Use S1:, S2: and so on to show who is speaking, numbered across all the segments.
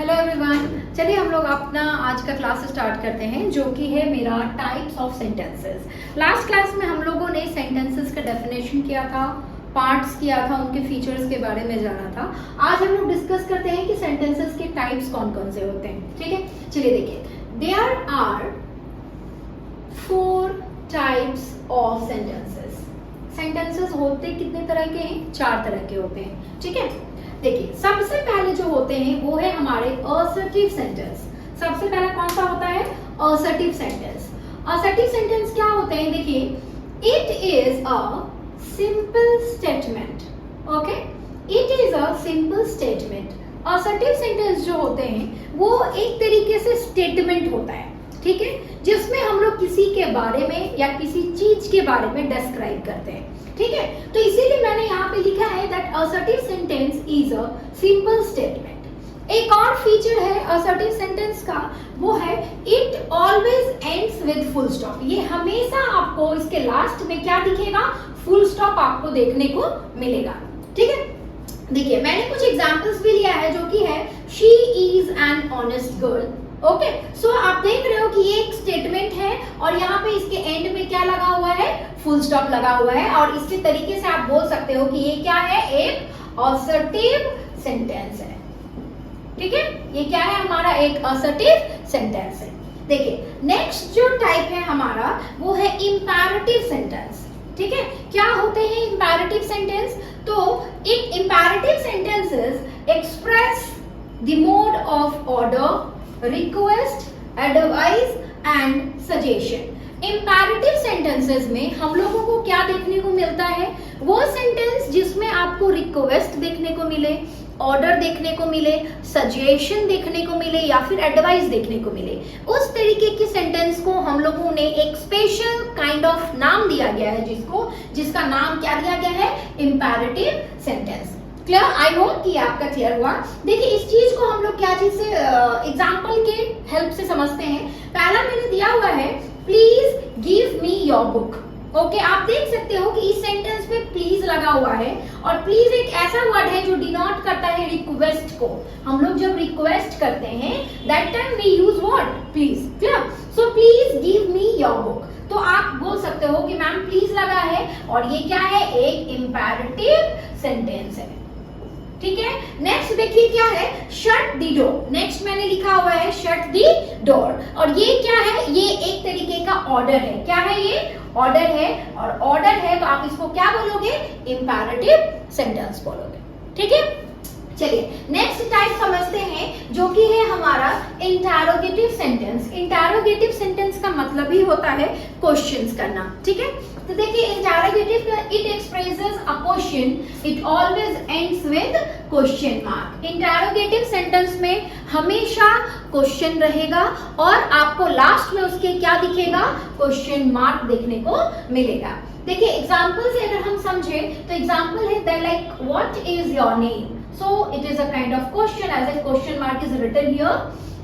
S1: Hello everyone, चलिए हम लोग अपना आज का क्लास स्टार्ट करते हैं जो कि है मेरा types of sentences. Last class में हम लोगों ने सेंटेंसेस का डेफिनेशन किया था, पार्ट्स किया था, उनके फीचर्स के बारे में जाना था। आज हम लोग डिस्कस करते हैं कि सेंटेंसेस के टाइप्स कौन कौन से होते हैं। ठीक है, चलिए देखिए, there are 4 types of sentences. Sentences होते कितने तरह के हैं? 4 तरह के होते हैं। ठीक है, देखिए सबसे पहले जो होते हैं वो है हमारे असर्टिव सेंटेंस। सबसे पहला कौन सा होता है? Assertive sentence. असर्टिव सेंटेंस क्या होते हैं? देखिए, it is a simple statement. Okay, it is a simple statement. Assertive sentence जो होते हैं वो एक तरीके से स्टेटमेंट होता है, ठीक है, जिसमें हम लोग किसी के बारे में या किसी चीज के बारे में डिस्क्राइब करते हैं। ठीक है, तो इसीलिए मैंने यहाँ पे लिखा है that assertive sentence is a simple statement. एक और फीचर है असर्टिव सेंटेंस का, वो है it always ends with full stop. ये हमेशा आपको इसके लास्ट में क्या दिखेगा? फुल स्टॉप आपको देखने को मिलेगा। ठीक है, देखिए मैंने कुछ एग्जांपल्स भी लिया है जो कि है she is an honest girl. Okay, so आप देख रहे हो कि ये एक स्टेटमेंट है और यहाँ पे इसके एंड में क्या लगा हुआ है? फुल स्टॉप लगा हुआ है। और इसी तरीके से आप बोल सकते हो कि ये क्या है? एक असर्टिव सेंटेंस है। ठीक है, ये क्या है? हमारा एक असर्टिव सेंटेंस है। देखिए नेक्स्ट जो टाइप है हमारा वो है इंपैरेटिव सेंटेंस। ठीक है, क्या होते हैं इंपैरेटिव सेंटेंस? तो इन imperative sentences express the mode of order, request, advice and suggestion. Imperative sentences में हम लोगों को क्या देखने को मिलता है? वो सेंटेंस जिसमें आपको रिक्वेस्ट देखने को मिले, ऑर्डर देखने को मिले, सजेशन देखने को मिले या फिर एडवाइस देखने को मिले। उस तरीके की सेंटेंस को हम लोगों ने एक स्पेशल काइंड ऑफ नाम दिया गया है, जिसका नाम क्या दिया गया है? Imperative sentence. Clear? I hope कि आपका क्लियर हुआ। देखिए इस चीज को हम लोग क्या चीज से एग्जांपल के हेल्प से समझते हैं। पहला मैंने दिया हुआ है please give me your book. Okay, आप देख सकते हो कि इस सेंटेंस पे प्लीज लगा हुआ है और प्लीज एक ऐसा वर्ड है जो डिनोट करता है रिक्वेस्ट को। हम लोग जब रिक्वेस्ट करते हैं that time we use what? Please. Clear? So please give me your book. तो आप बोल सकते हो कि मैम प्लीज लगा है और ये क्या है? एक इंपैरेटिव सेंटेंस है। ठीक है, नेक्स्ट देखिए क्या है? Shut the door. नेक्स्ट मैंने लिखा हुआ है शट द डोर और ये क्या है? ये एक तरीके का ऑर्डर है। क्या है ये? ऑर्डर है। और ऑर्डर है तो आप इसको क्या बोलोगे? इंपैरेटिव सेंटेंस बोलोगे। ठीक है, चलिए नेक्स्ट टाइप समझते हैं जो कि है हमारा इंटरोगेटिव सेंटेंस। इंटरोगेटिव सेंटेंस का मतलब ही होता है क्वेश्चंस करना। ठीक है, तो देखिए इंटरोगेटिव का it expresses a question, it always ends with question mark. Interrogative sentence में हमेशा क्वेश्चन रहेगा और आपको लास्ट में उसके क्या दिखेगा? क्वेश्चन मार्क देखने को मिलेगा। देखिए एग्जांपल से अगर हम समझे तो एग्जांपल है like what is your name. So it is a kind of question, as a question mark is written here.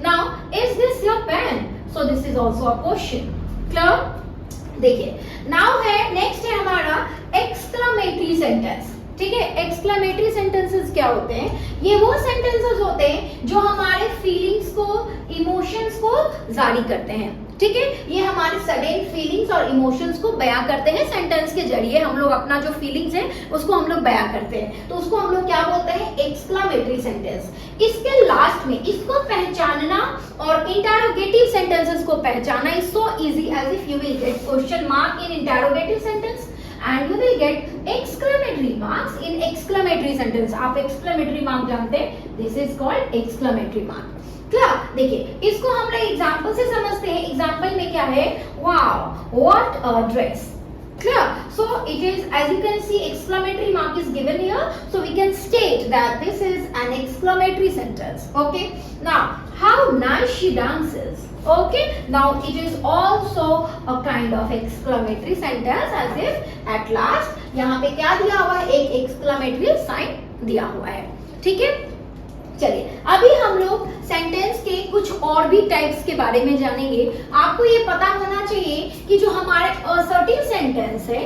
S1: Now, is this your pen? So this is also a question. Clear? देखिए, now है next है हमारा exclamatory sentence. ठीक है, exclamatory sentences क्या होते हैं? ये वो सेंटेंसेस होते हैं जो हमारे फीलिंग्स को, इमोशंस को जारी करते हैं। ठीक है, ये हमारे सडन फीलिंग्स और इमोशंस को बयां करते हैं। सेंटेंस के जरिए हम लोग अपना जो फीलिंग्स है उसको हम लोग बयां करते हैं, तो उसको हम लोग क्या बोलते हैं? Exclamatory sentence. इसके लास्ट में इसको पहचानना और इंटरोगेटिव सेंटेंसेस को पहचानना is so easy as if you will get question mark in interrogative sentence and you will get exclamatory marks in exclamatory sentence. आप exclamatory mark जानते हैं? This is called exclamatory mark. क्या? देखिए इसको हम लोग एग्जांपल से समझते हैं। एग्जांपल में क्या है? Wow, what a dress. Clear? So it is, as you can see, exclamatory mark is given here. So we can state that this is an exclamatory sentence. Okay. Now, how nice she dances. Okay. Now it is also a kind of exclamatory sentence, as if at last यहाँ पे क्या दिया हुआ है? एक exclamatory sign दिया हुआ है। ठीक है, चलिए अभी हम लोग सेंटेंस के कुछ और भी टाइप्स के बारे में जानेंगे। आपको ये पता होना चाहिए कि जो हमारे असर्टिव सेंटेंस है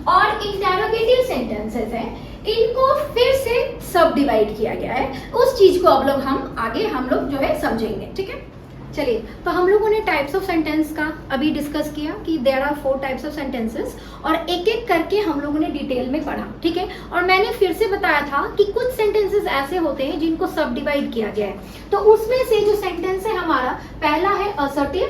S1: और इंटरोगेटिव सेंटेंसेस है, इनको फिर से सब डिवाइड किया गया है। उस चीज को अब लोग हम लोग जो है समझेंगे, ठीक है। चलिए, तो हम लोगों ने टाइप्स ऑफ सेंटेंस का अभी डिस्कस किया कि there are 4 types of sentences, और एक एक करके हम लोगों ने डिटेल में पढ़ा, ठीक है। और मैंने फिर से बताया था कि कुछ सेंटेंसेस ऐसे होते हैं जिनको सब डिवाइड किया गया है। तो उसमें से जो सेंटेंस है हमारा, पहला है assertive,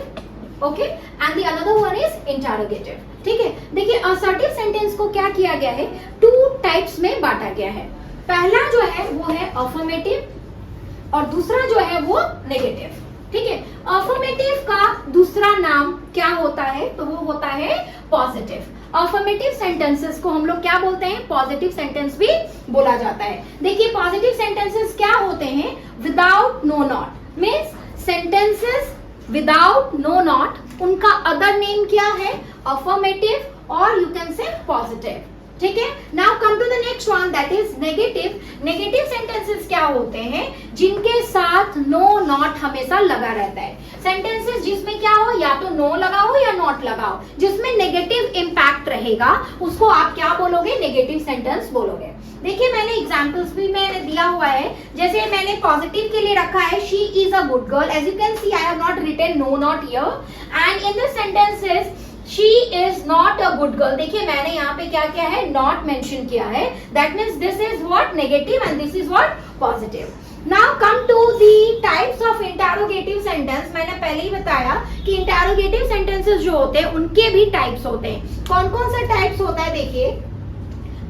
S1: okay, and the another one is interrogative, ठीक है। देखिए, असर्टिव सेंटेंस को क्या किया गया है, 2 टाइप्स में बांटा गया है। पहला जो है वो है अफर्मेटिव और दूसरा जो है वो नेगेटिव, ठीक है। अफर्मेटिव का दूसरा नाम क्या होता है, तो वो होता है पॉजिटिव। अफर्मेटिव सेंटेंसेस को हम लोग क्या बोलते हैं, पॉजिटिव सेंटेंस भी बोला जाता है। देखिए, पॉजिटिव सेंटेंसेस क्या होते हैं, without no not, means sentences without no not, उनका अदर नेम क्या है, अफर्मेटिव और यू कैन से पॉजिटिव, ठीक है। Now come to the next one, that is negative. Negative sentences क्या होते हैं, जिनके साथ नो नॉट हमेशा लगा रहता है। सेंटेंसेस जिसमें क्या हो, या तो नो लगा हो या नॉट लगा हो, जिसमें नेगेटिव इंपैक्ट रहेगा, उसको आप क्या बोलोगे, नेगेटिव सेंटेंस बोलोगे। देखिए, मैंने एग्जांपल्स भी मैंने दिया हुआ है। जैसे मैंने पॉजिटिव के लिए रखा है, she is a good girl. As you can see, I have not written no not here, and in this sentences she is not a good girl। देखिए, मैंने यहाँ पे क्या किया है, not mention किया है। That means this is what negative and this is what positive। Now come to the types of interrogative sentence। मैंने पहले ही बताया कि interrogative sentences जो होते हैं उनके भी types होते हैं। कौन कौन सा types होता है, देखिए,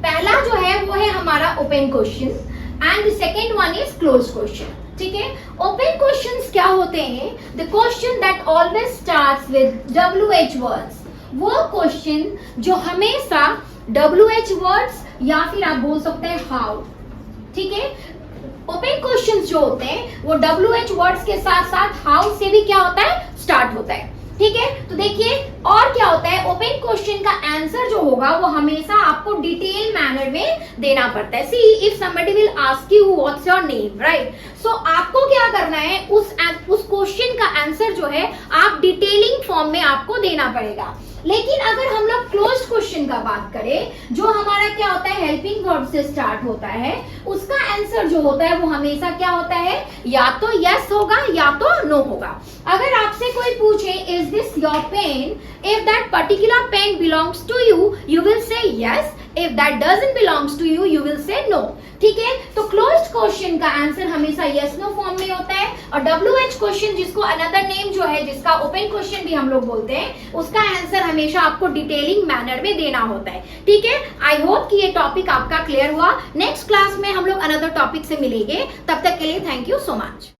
S1: पहला जो है वो है हमारा open question and the second one is closed question, ठीक है। ओपन क्वेश्चंस क्या होते हैं, the question that always starts with WH words, वो क्वेश्चन जो हमेशा WH वर्ड्स या फिर आप बोल सकते हैं हाउ, ठीक है। ओपन क्वेश्चंस जो होते हैं वो WH वर्ड्स के साथ साथ हाउ से भी क्या होता है, स्टार्ट होता है, ठीक है। तो देखिए, और क्या होता है, ओपन क्वेश्चन का आंसर जो होगा वो हमेशा आपको डिटेल मैनर में देना पड़ता है। See, if somebody will ask you what's your name, right, so आपको क्या करना है, उस क्वेश्चन का आंसर जो है आप डिटेलिंग फॉर्म में आपको देना पड़ेगा। लेकिन अगर हम लोग क्लोज्ड क्वेश्चन का बात करें, जो हमारा क्या होता है, हेल्पिंग वर्ब से स्टार्ट होता है, उसका आंसर जो होता है वो हमेशा क्या होता है, या तो यस होगा या तो नो होगा। अगर आपसे कोई पूछे is this your pen, if that particular pen belongs to you, you will say yes, if that doesn't belongs to you, you will say no, ठीक है। तो क्लोज्ड क्वेश्चन का आंसर हमेशा यस नो फॉर्म में होता है, और WH question जिसको अनदर नेम जो है, जिसका ओपन क्वेश्चन भी हम लोग बोलते हैं, उसका आंसर हमेशा आपको डिटेलिंग मैनर में देना होता है, ठीक है। आई होप कि ये टॉपिक आपका क्लियर हुआ। नेक्स्ट क्लास में हम लोग अनदर टॉपिक से मिलेंगे, तब तक के लिए थैंक यू सो मच।